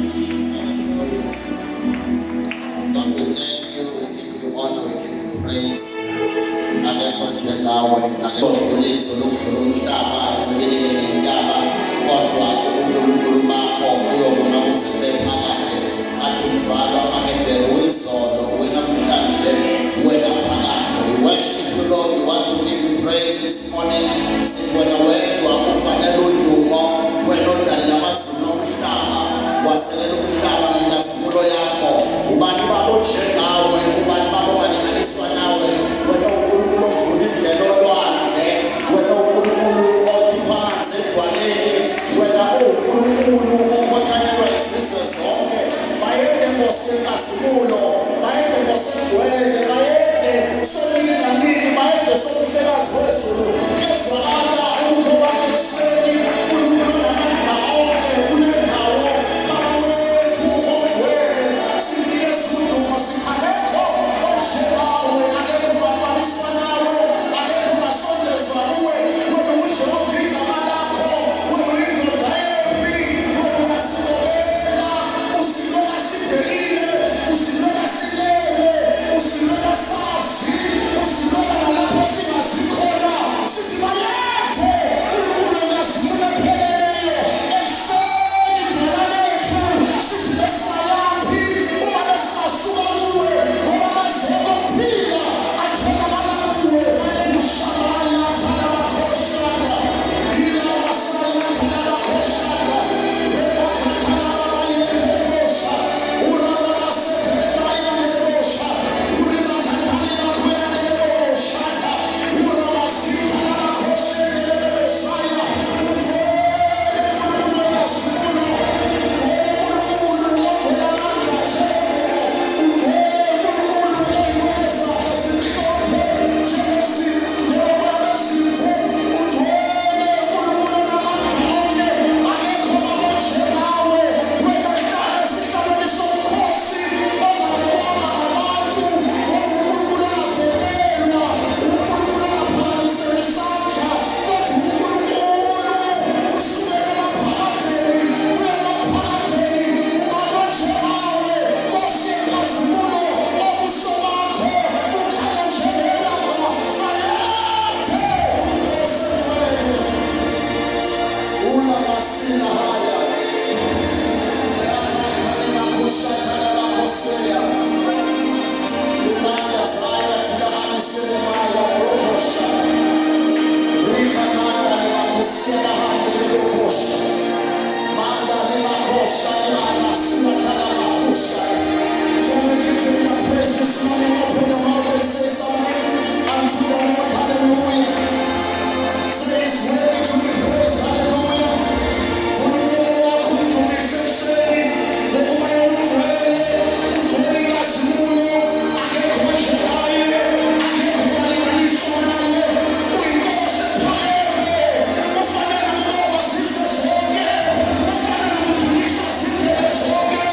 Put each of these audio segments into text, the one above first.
Lord, we thank you, we give you honor, we give you praise. Adekonje nawe, adekonje umhlaba, egcibeleni ngentaba, kodwa uNkulunkulu bakho uyobona usibe phakathi. Athi umbhalo amaHebheru izolo, wena namhlanje, wena phakathi. We worship you, Lord. We want to give you praise this morning. Sithi wena wedwa ufanele udumo, wena odalile amazulu nomhlaba, waselela umhlaba ngesimulo yakho. Ubantu babonje nawe, ubantu babobalinganiswa nawe. Wena uNkulunkulu ovula indlela olwandle, wena uNkulunkulu okhipha amanzi edwaleni, wena uNkulunkulu okhothanelwa izizwe zonke. Bayede Nkosi yenkazimulo, bayede Nkosi egcwele, bayede sonini nanini, bayede somhlekazi wezulu. Kezwakala ukho bakho ekuseni, uNkulunkulu namandla onke kule ndawo. Baba wethu ogcwele, sinikeza udumo, sikhangekho onje nawe, akekho ungafaniswa nawe, akekho ungasondezwa kuwe. Wena uJehova igama lakho, wena uyindoda embi, wena uyasibophelela, usilokhu sibhekile, usilokhu silele, usilokhu sazi, usilokhu nalapho singasikhola. Sithi bayethe uNkulunkulu ngasimulo epheleleyo, ekuseni idwala lethu. Sithi besingayaphi uma besingasuka kuwe, ngoba amazeko okuphila atholakala kuwe. Ushamaya thalabakhoshana, ila wasaya thalabakhoshana, wena thalabakayetebosha, urababasetelebayetebosha, urinakathalinakuyanebosha, urabasithalabakoshenelebesaya, uthole ngasimulo, uNkulunkulu ovela namhlanje, uthole uNkulunkulu oyinkezakho zimhlophe njengoba bezimvu, uthole uNkulunkulu namandla onke, akekho abonje nawe. Wena uhlala esihlalweni somkhosi ongabekwanga ngabantu, uNkulunkulu ongavelelwa, uNkulunkulu ongaphakanyiseli isandla, kodwa uNkulunkulu kusukela emaphakadeni kuya emaphakadeni, ungalonje nawe. Nkosi yenkazimulo, obuso bakho bukhanya njengelanga. Ayethe osedwele, ulabasila haya, yakhalimabushathalabakhoseya, umanda saya tilakanisele maya olokosha, rikamanda libakhosela hande lelokosha, manda libakosha libakasula thalabakosha. Can we give him the praise this morning? Open your mouth and say something unto the Lord. Hallelujah. Say it's worthy to be praised. Hallelujah. For the Lord wako mtumikisesheni, ukuba yomkwele, ukunika simulo, akekhoje naye, akekho balinganiswa naye, uyinkosi ephakeme, ufanele ukuba sizwe zonke, ufanele ukudunyiswa zindebe zonke.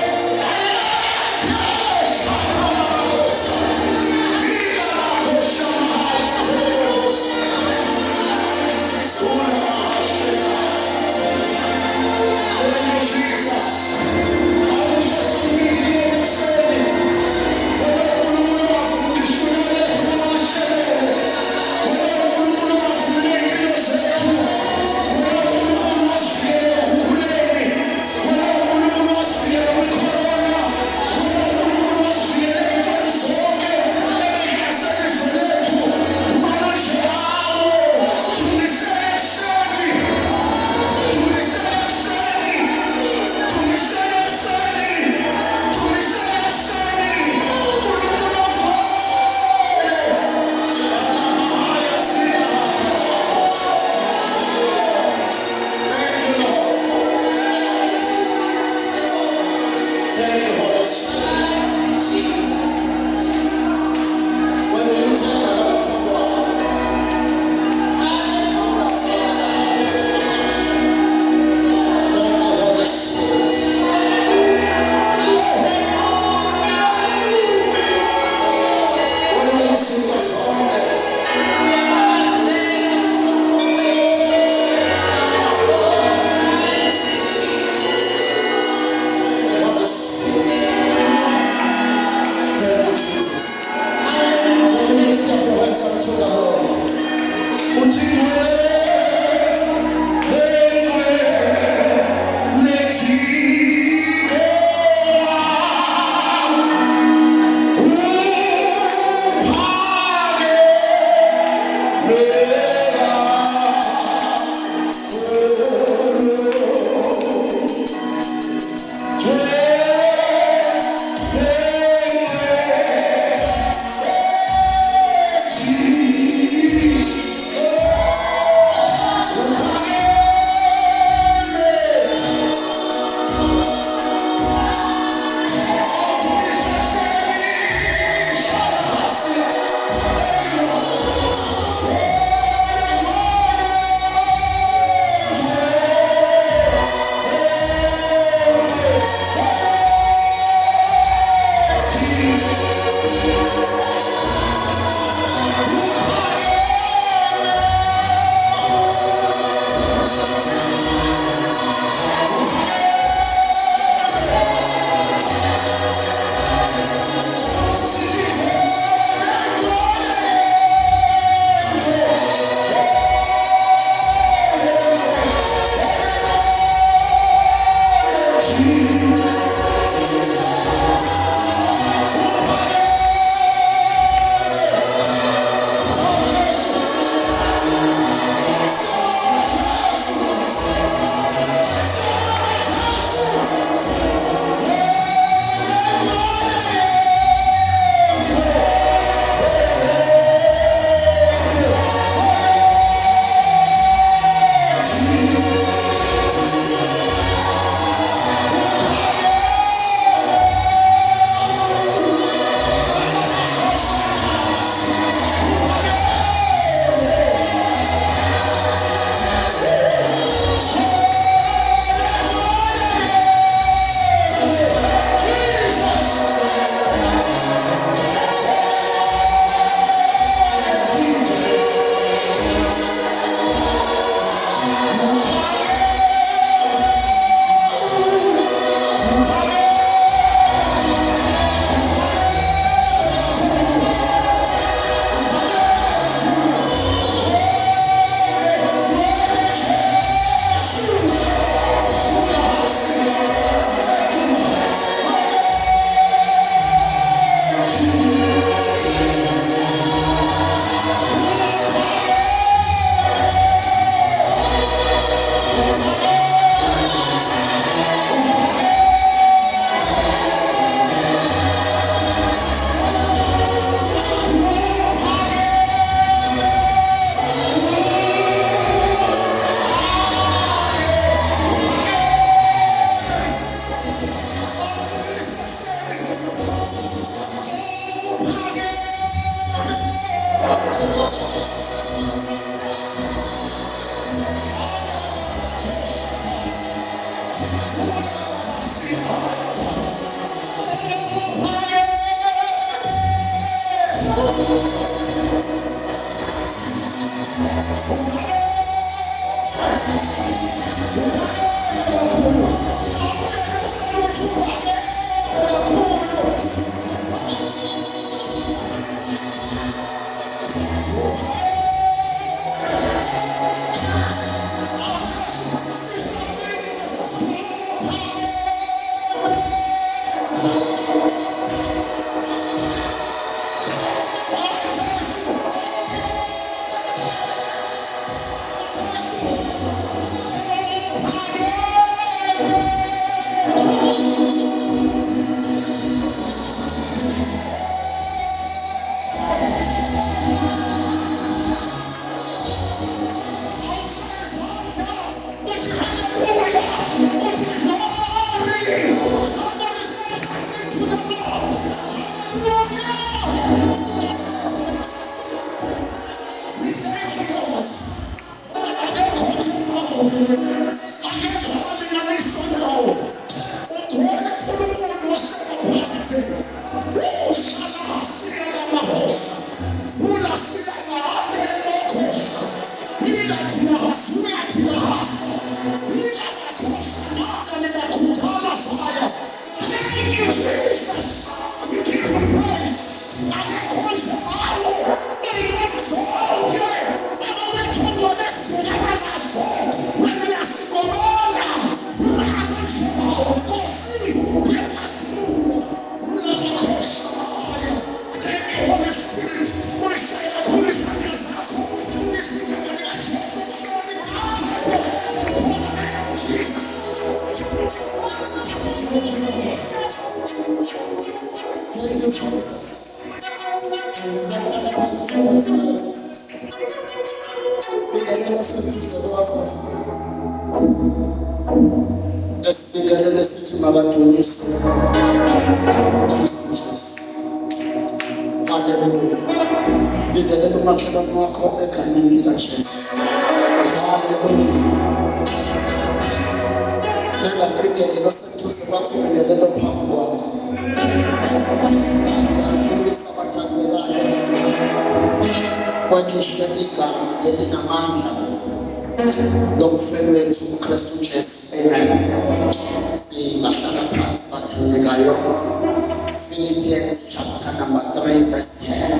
Philippians chapter number 3 verse 10.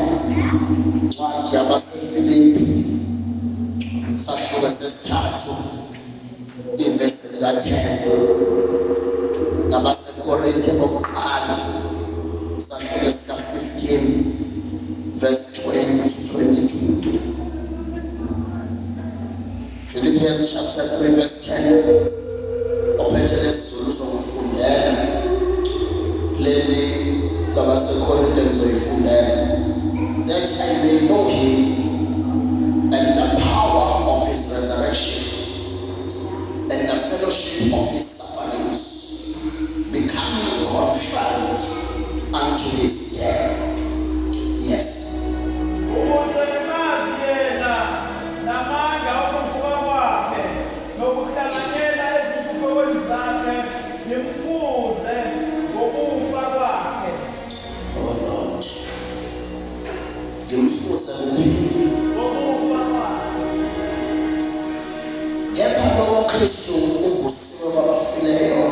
Sakhuga sesithathu ivesi lika-10 nabasekorinte bokuqala sakhuga sika-15 verse 20 to 22. Philippians chapter 3 verse 10. Ophethe lesizulu uzongifundela leli labasekorinte ngizoyifundela. That I may know him and the power of his resurrection and the fellowship of his sufferings, becoming confirmed unto his death. Yes. Ukuze Ngimazi Yena namandla okuvuka kwakhe nokuhlanganyela ezinhlokweni zakhe ngimfuze ngokufa kwakhe. Oh Lord, ngimfuze ngokufa kwakhe. Kepha lo Kristu uvusiwe kwabafileyo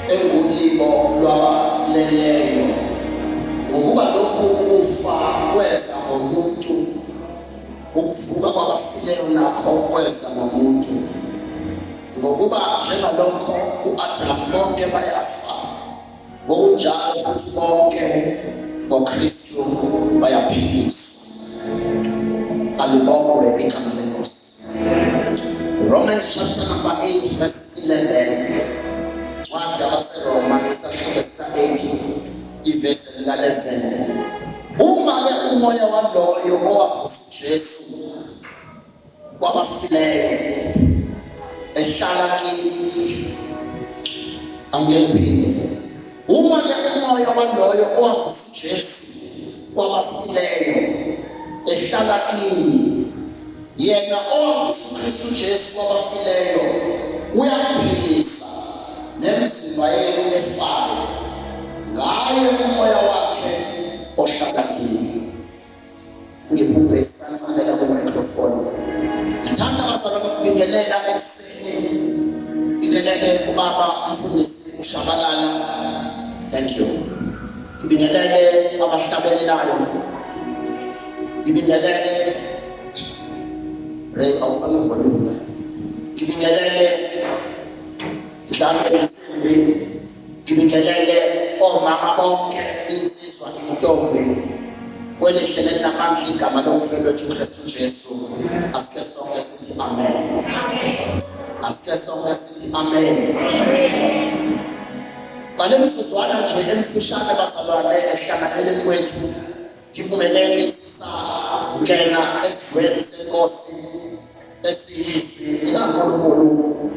engulimo lwabaleleyo, ngokuba lokhu ukufa kweza ngomuntu, ukuvuka kwabafileyo nakho kweza ngomuntu, ngokuba njengalokho u-Adam bonke bayafa, ngokunjalo futhi bonke ngoKristu bayaphiliswa. Alibongwe igama lenkosi. Romans chapter number 8 verse 11. Ncwadi yabaseRoma isahluko sika-8 ivesi lika-11. Uma-ke umoya waloyo owavusa uJesu kwabafileyo ehlala kini, angeliphinde. Uma-ke umoya waloyo owavusa uJesu kwabafileyo ehlala kini, yena owavusa uKristu Jesu kwabafileyo uyaphilisa nemizimba yenu efayo ngaye umoya wakhe ohlala kini. ushabalala. Thank you. Ngibingelele abahlabelelayo. Ngibingelele Ray of volume. Ngibingelele dlala insimbi. Ngibingelele omama bonke insizwa intombi. Kwelihlele namandla igama lomfelo wethu uKristu Jesu. Asike sonke sithi amen. Asike sonke sithi amen. Ngale msuzwana nje emfishane bazalwane ehlanganeleni kwethu ngivumeleni sisangena esidweni senkosi esiyisi ikaNkulunkulu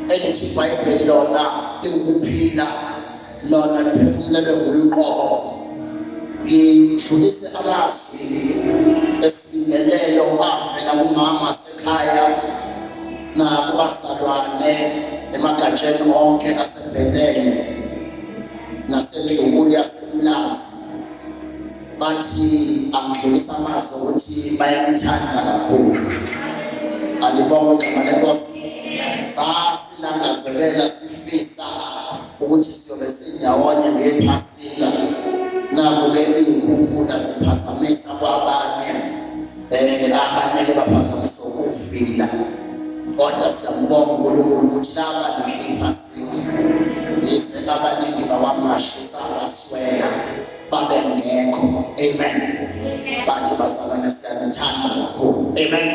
elithi iBhayibheli lona lingukuphila lona liphefumulelwe nguye uqobo. Ngidlulise amazwi esibingelelo avela kumama sekhaya nakubazalwane emagatsheni onke aseBETHEL nasemlungulu yaseMlazi. Bathi angidlulisa amazwi ukuthi bayamthanda kakhulu. Alibonge igama lenkosi. Sasilangazelela sifisa ukuthi siyobe sindawonye ngephasika. Naku-ke iy'nkukula ziphazamisa kwabanye, abanye-ke baphazamisa ukuvila. Kodwa siyambonga uNkulunkulu ukuthi laba lihle iphasika. Yize abaningi bakwaMashu sabaswela babengekho. Amen. Bathi bazalwane siyanithanda kakhulu. Amen.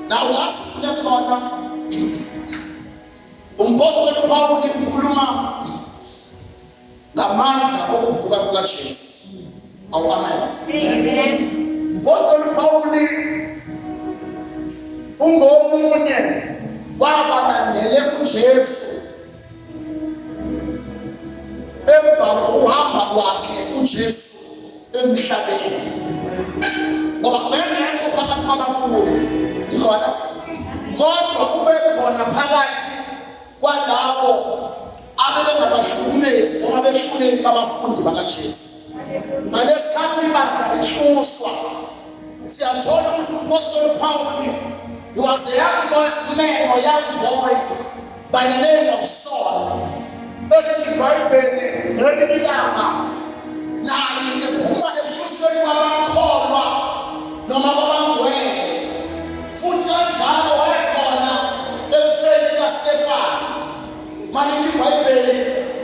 Now last khona umpostoli uPawuli ukhuluma ngamandla okuvuka kukaJesu. Amen. Umpostoli uPawuli ungomunye wabalandele uJesu emva kokuhamba kwakhe uJesu emhlabeni. Ngoba bengekho phakathi kwabafundi ikhona, kodwa kube khona phakathi kwalabo abebengabahlukumezi noma behluleli babafundi bakaJesu. Ngalesikhathi ibandla lihlushwa, siyathola ukuthi umpostoli Paul was a young man or young boy by the name of Saul. Ethi iBhayibheli elilanga naye ephuma ebusweni kwabakholwa noma kwabangcwele, futhi kanjalo wayekhona ebusweni kaStefani. Manje iBhayibheli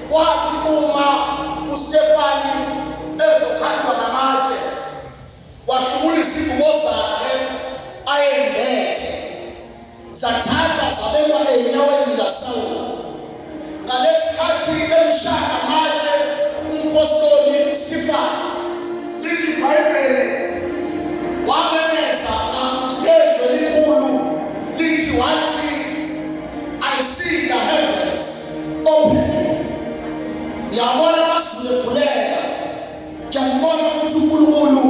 kwathi uma uStefani ezokhandwa ngamatshe wahlubula izibuko zakhe ayembethe, zathatha zabekwa enyaweni kaSawuli. Ngalesikhathi bemshaya ngamatshe umpostoli Stefani, lithi iBhayibheli wamemeza ngezwi elikhulu lithi wathi, I see the heavens open. Ngiyabona amazulu evuleka, ngiyambona futhi uNkulunkulu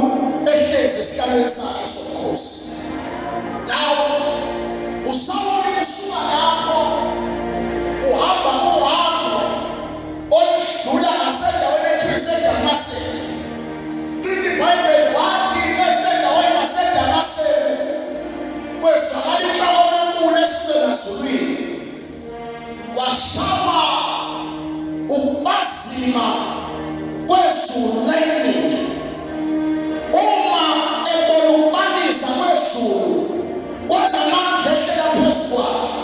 ehlezi esihlalweni sakhe sobukhosi. Now uSawuli usuka lapho uhamba uhambo oludlula ngasendaweni ethiwa iseDamaseko. Lithi iBhayibheli wathi esendaweni yaseDamaseko kwezwakala inhloko enkulu esuka emazulwini, washawa ukubazima kwezulu lightning. Uma ebona ukubalisa kwezulu kwanamandla ehlela phezu kwakhe,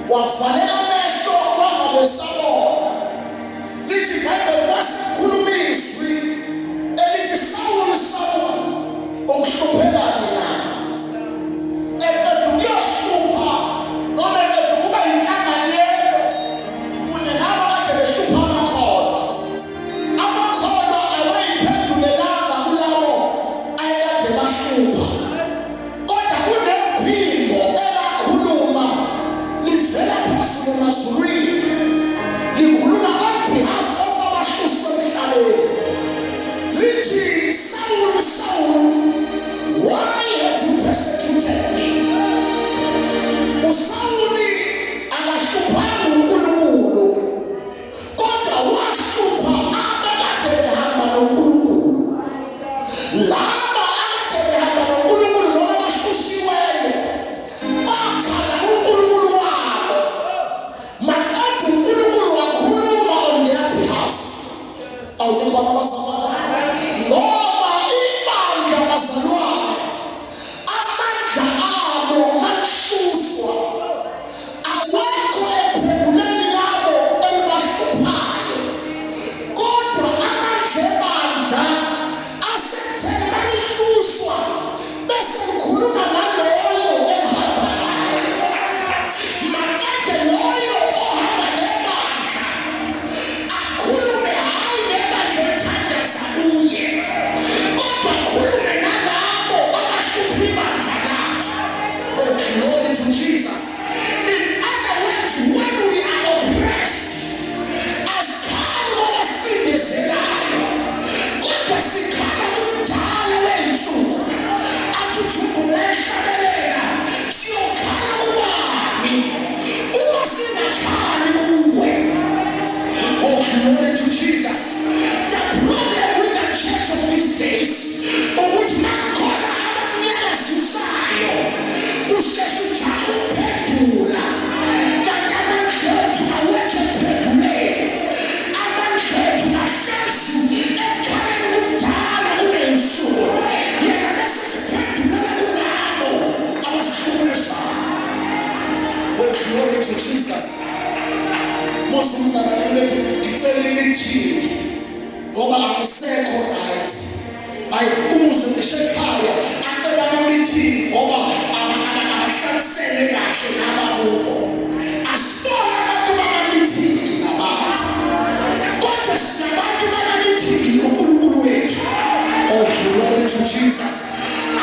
wavaleka amehlo kwangabe sabona. Lithi iBhayibheli kwasikhuluma izwi elithi, Sawuli, Sawuli, ungihluphelani na? Eqeda ukuyahlupha noma eqeda ukuba inhlanganyelo kunye nabo kade behlupha amakholwa. glory to Jesus. The problem with the church of these days, which man called abanyaka sisayo, usheshe ujaha uphendula. Kanti amandlethu awekho ephenduleni. Amandlethu ahlezi ekhaleni kudala kunensuku. Yena bese siphendula kulabo abasihlukumezayo. Oh, glory to Jesus. Mosumzana lethu ngicela lithi ngoba akusekho right. Hayi umuzi ngishekhaya acela ama-meeting ngoba abahlalisene kahle nabakubo. Asibona abantu bama-meeting nabantu. Kodwa sinabantu bama-meeting noNkulunkulu wethu. Oh, glory to Jesus.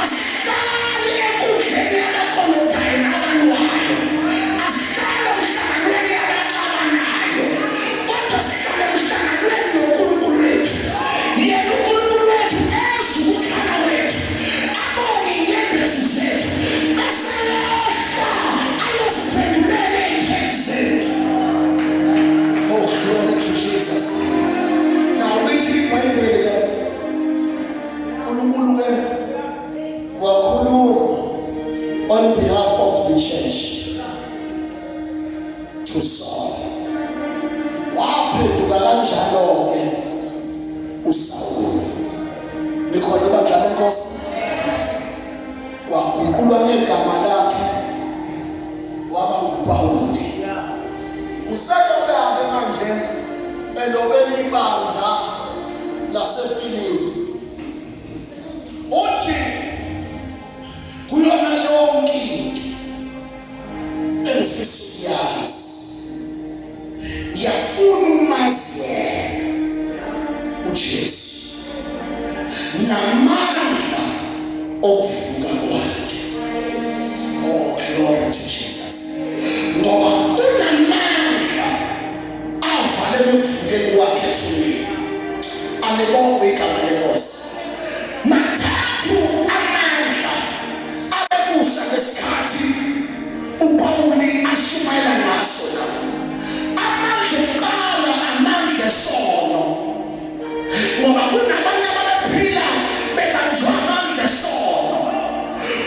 Asihlali enkundleni yabakhonondayo nabalwayo. Asihlali emhlanganweni yabaxabanayo. Kodwa sihlale emhlanganweni noNkulunkulu wethu. Yena uNkulunkulu wethu ezwe ukukhala wethu. Abonge inyembezi zethu. Bese yehla ayosiphendulela ey'theni zethu. Oh, glory to Jesus. Now, lithi iBhayibheli-ke, uNkulunkulu-ke wakhuluma on behalf of the church to Saul. Waphenduka kanjalo-ke uSawuli. Nikhona abadlala inkosi? Waguqulwa ngegama lakhe waba nguPawuli. Uselobe-ke manje elobela ibandla laseFilipi. Uthi kuyona yonke into engifisa ukuyazi, ngiyafuna umazi yena uJesu namandla okuvuka kwakhe. Oh, glory to Jesus. Ngoba unamandla avalele ukuvukeni kwakhe ethuneni. Alibonge igama lenkosi. Mathathu amandla abebusa ngesikhathi uPawuli ashumayela ngaso la. Amandla okuqala amandla esono. Ngoba kunabantu abaphila bebanjwa amandla esono.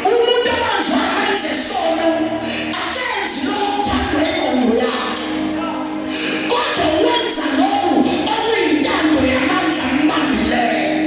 Umuntu abanjwa amandla esono akenzi lokho okuthandwa ingqondo yakhe. Kodwa wenza lokhu okuyintando yamandla ambambileyo.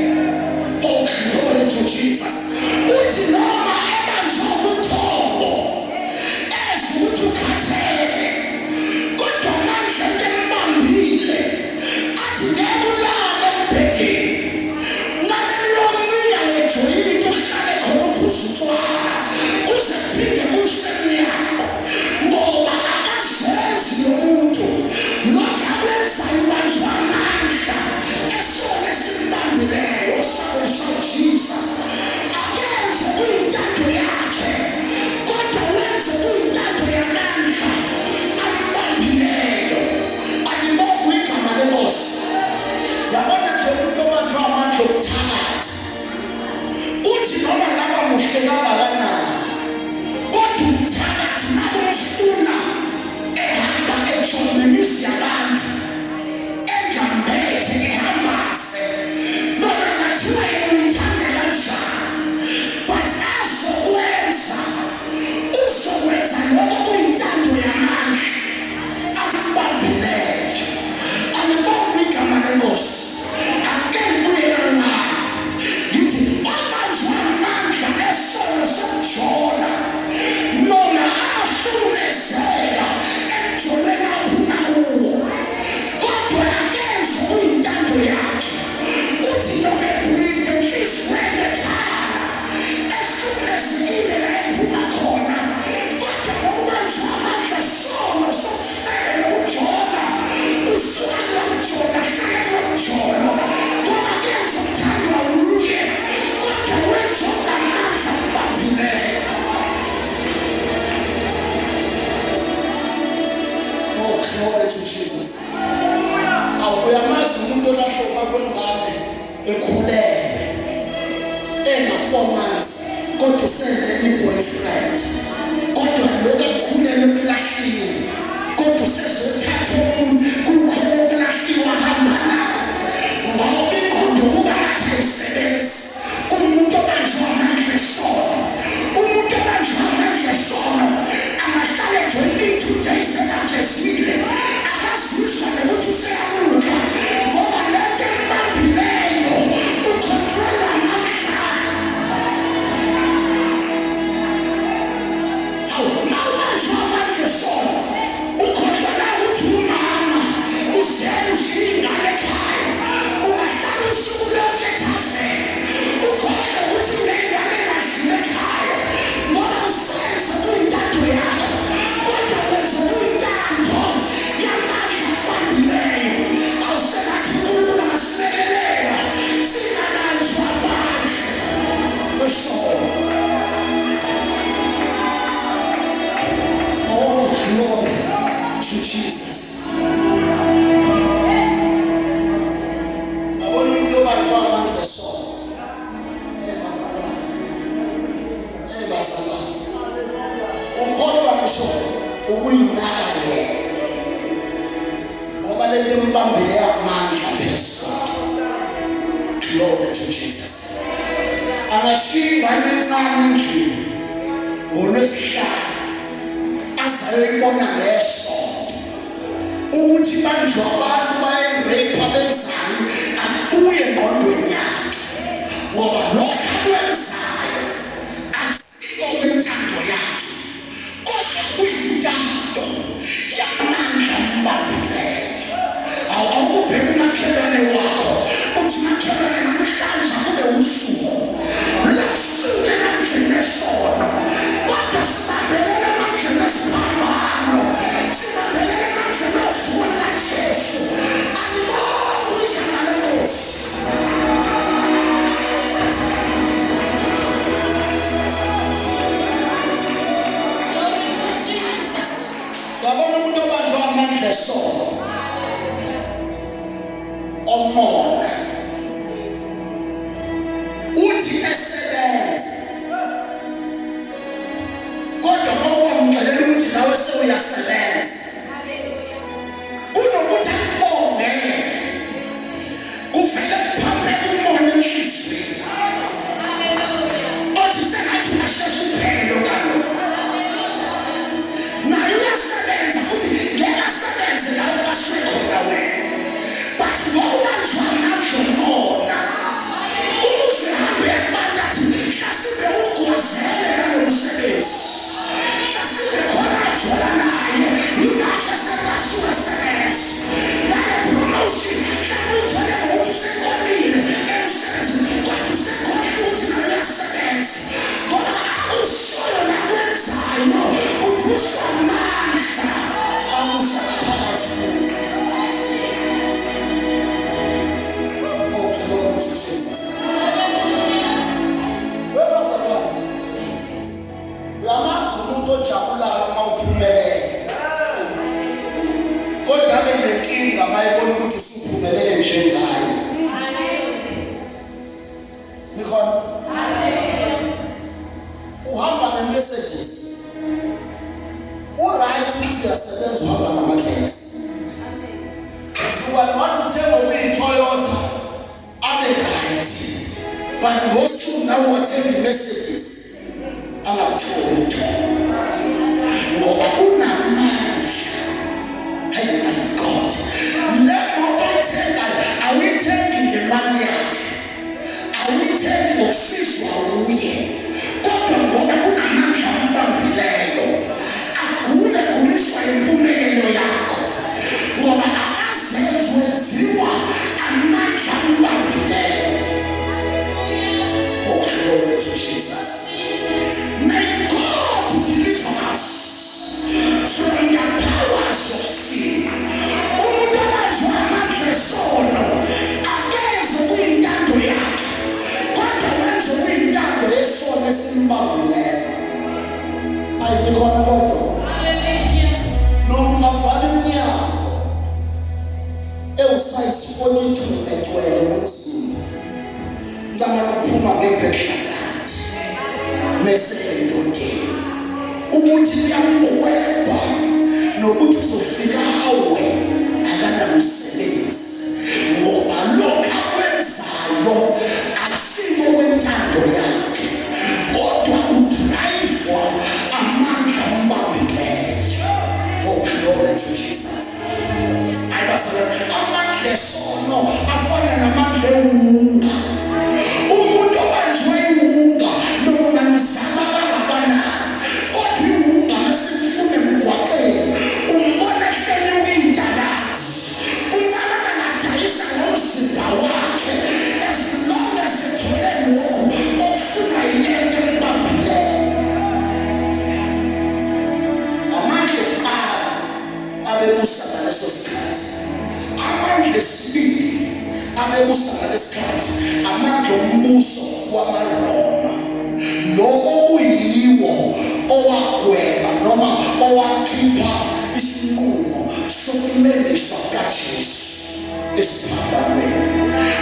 Glory to Jesus. Angashinga nencane endlini ngoLwesihlanu azayibona leso ukuthi banjwa abantu bayerepha benzani abuye ngqondweni yakhe ngoba lokho akwenzayo akusiko kwentando yakhe kodwa kuyintando yamandla ambambileyo. Awukubheka umakhelwane wakho uthi makhelwane namhlanje kube usuku lakusuke namhlanje esono kodwa sibambelele amandla esiphambano sibambelele amandla ofuka kaJesu alibonga igama lenkosi. Yabona umuntu obanjwa amandla esono omona uthi esebenza kodwa mawukwamxelela ukuthi nawe sewuyasebenza kunokuthi akubongele kuvele kuphambeke umona enhliziyweni othi sengathi ungasheshe uphele kaloku naye uyasebenza futhi ngeke asebenze la ukashiwe khona wena. But ngokubanjwa amandla omona ukuzihambe ekubanda athi hlasibe ugozele nalomsebenzi hlasibe khona ajola naye yingakho sekasuka sebenzi nale promotion mhlawumbe uthole ngokuthi usekhonile emsebenzini kodwa usekhona ukuthi nawe uyasebenza ngoba akushoyo nakwenzayo kuphuswa amandla amusaphakathi. Ojabulayo mawuphumelele kodwa abe nenkinga mayibona ukuthi usuphumelele njengayo. Nikhona uhamba ne-Mercedes uright ukuthi uyasebenza uhamba ngamateksi usuka wathi uthenga okuyi-Toyota abe right but ngosuku nawe wathenga i-Mercedes angakutholi uthola ngoba kunamandla. Hey my God, le moto oyithengayo awuyithengi ngemali yakhe awuyithengi ngokusizwa uye kodwa ngoba kunamandla ambambileyo agule guliswa impumelelo yakho ngoba akazenzi wenziwa amandla ambambileyo. Oh, glory to Jesus. May God deliver us from the powers of sin. Umuntu obanjwa amandla esono akenzi okuyintando yakhe kodwa wenza okuyintando yesono esimbambileyo. Ayikhona kodwa noma ungavala iminyango ewusize 42 egcwele ngomzimba ncama nokuphuma ngebhekla mesendodeni ukuthi liyamkhweba nokuthi uzofika awe akanamsebenzi ngoba lokho akwenzayo akusiko kwentando yakhe kodwa udrayivwa amandla ambambileyo. Oh, glory to Jesus. Amandla esono afana namandla ewunga. Umuntu obanjwe iwunga noma mzama kangakanani kodwa iwunga masimfune emgwaqeni umbona ehleli uyindalazi uncamana nadayisa ngomzimba wakhe as long as ethole lokhu okufuna yilento embambileyo. Amandla okuqala abebusa ngaleso sikhathi, amandla esibili abebusa ngalesikhathi amandla ombuso wamaRoma lo okuyiwo owagweba noma owakhipha isinqumo sokumeliswa kaJesu esiphambanweni.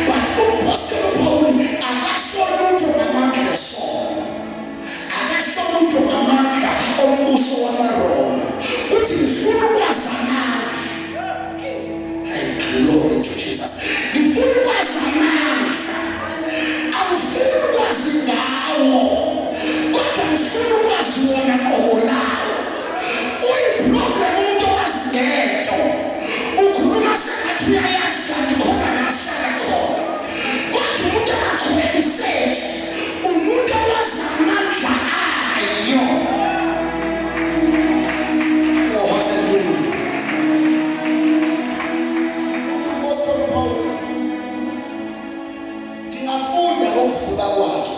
But umpostoli Paul akasho lutho ngamandla esono akasho lutho ngamandla ombuso wamaRoma uthi ngifuna ukwazi amandla Jesus. Ngifuna ukwazi amandla. Angifuni ukwazi ngawo. Kodwa ngifuna ukwazi wona qobo lawo. Uyiproblem umuntu owazi ngento. Ukhuluma sengathi uyayazi kanti khona nasala khona. Kodwa umuntu akakholiseki. Umuntu owazi amandla ayo. Ukuvuka kwakhe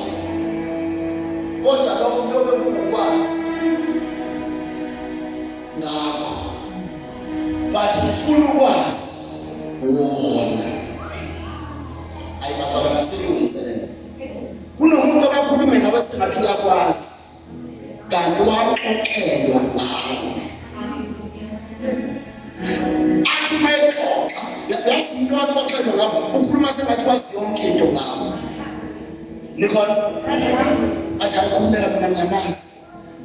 kodwa lokho kuyobe kungukwazi ngakho but ngifuna ukwazi wona ayibazalana silungiselele kunomuntu okakhulume nawe sengathi uyakwazi kanti waxoxelwa ngawe athi mayixoxa yazi umuntu waxoxelwa ngawe ukhuluma sengathi wazi yonke into ngawe. Nikhona athi akhuleka mina Ngimazi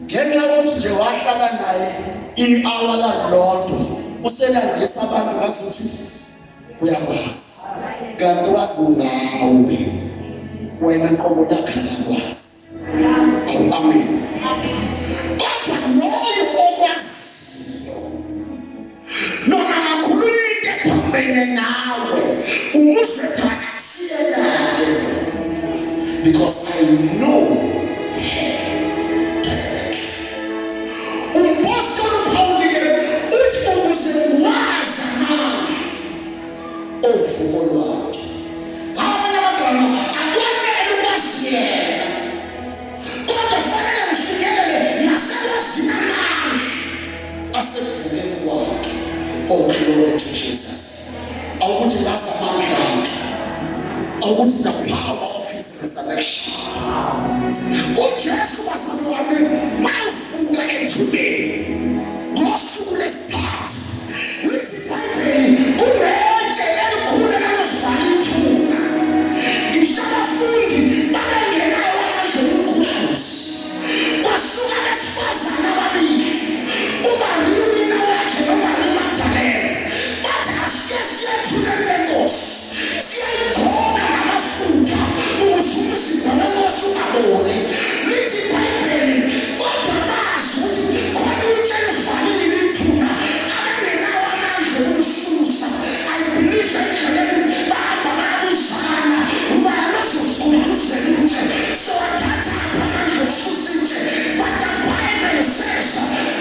ngenxa yokuthi nje wahlala naye i-hour lalodwa uselandisa abantu bazothi uyakwazi kanti wazi ngawe wena qobo lakhe lakwazi. Amen. Kodwa loyo okwaziyo noma ngakhuluma into ephambene nawe umuzwe phakathi yelake. Because I know directly. Umphostoli Paul uthi ukuze wazi amandla ovuko lwakhe. Abanye abaganga akwamele ukwazi yena. Kodwa fanele ufikelele nasekwazini amandla asevukeni kwakhe. Oh, glory to Jesus. Awukuthi ngazi amandla akhe. Awukuthi the power of his resurrection. uJesu wasalwane mavuka ethubeni ngosuku lesithathu. Lithi iBhayibheli kunetshe elikhulu elivale ithuna. Ngisho abafundi babengenayo amandla okukhuza. Kwasuka abesifazane ababili uMaria wakhe noMaria Magdalene bathi asike siyethulele leNkosi siyayigona ngamafutha ukuze umzimba weNkosi ungaboli. Lithi iBhayibheli kodwa bazi ukuthi khona itshe elivalile ithuna abangenawo amandla okumsusa. I believe endleleni bahamba bayabuzana uba yalozosikhuzela itshe sewathatha apha amandla okususa itshe. But the Bible says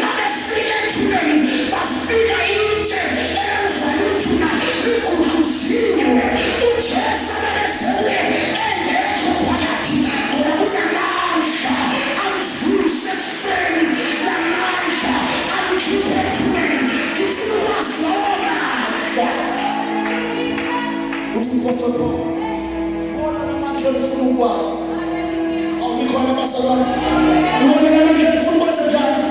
mabefika ethuneni bafika itshe elivale ithuna likhuhluziwe. uJesu abesewe engekho phakathi ngoba kunamandla amvuse ekufeni namandla amkhiphe ethuneni. Ngifuna ukwazi lawo mandla. Uthi umpostoli Paul wona amandla ngifuna ukwazi. Awukhona abazalwane wona amandla ngifuna ukwazi njani.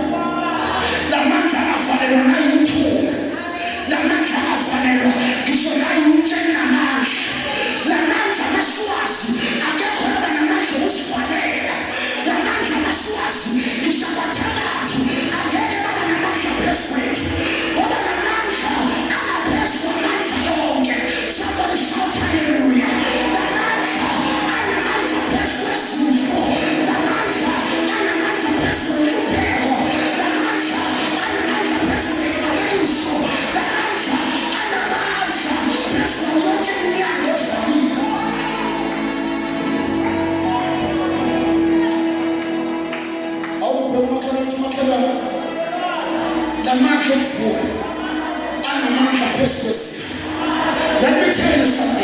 La mandla avalelwa nayithuna. La mandla avalelwa ngisho nayitshe namandla. La mandla masiwazi akekho yaba namandla okusivalela. La mandla masiwazi ngisho abathakathi akekho baba namandla phezu kwethu ngoba la mandla angaphezu kwamandla yonke. Somebody shout hallelujah. La mandla anamandla phezu kwesifo. La mandla anamandla phezu kwenhlupheko. La mandla anamandla phezu kwenkabiso. La mandla anamandla phezu kwayo yonke iminyango evamile. Awubheka umakhelwane la mandla okuvuka anamandla phezu kwesifo. Let me tell you something.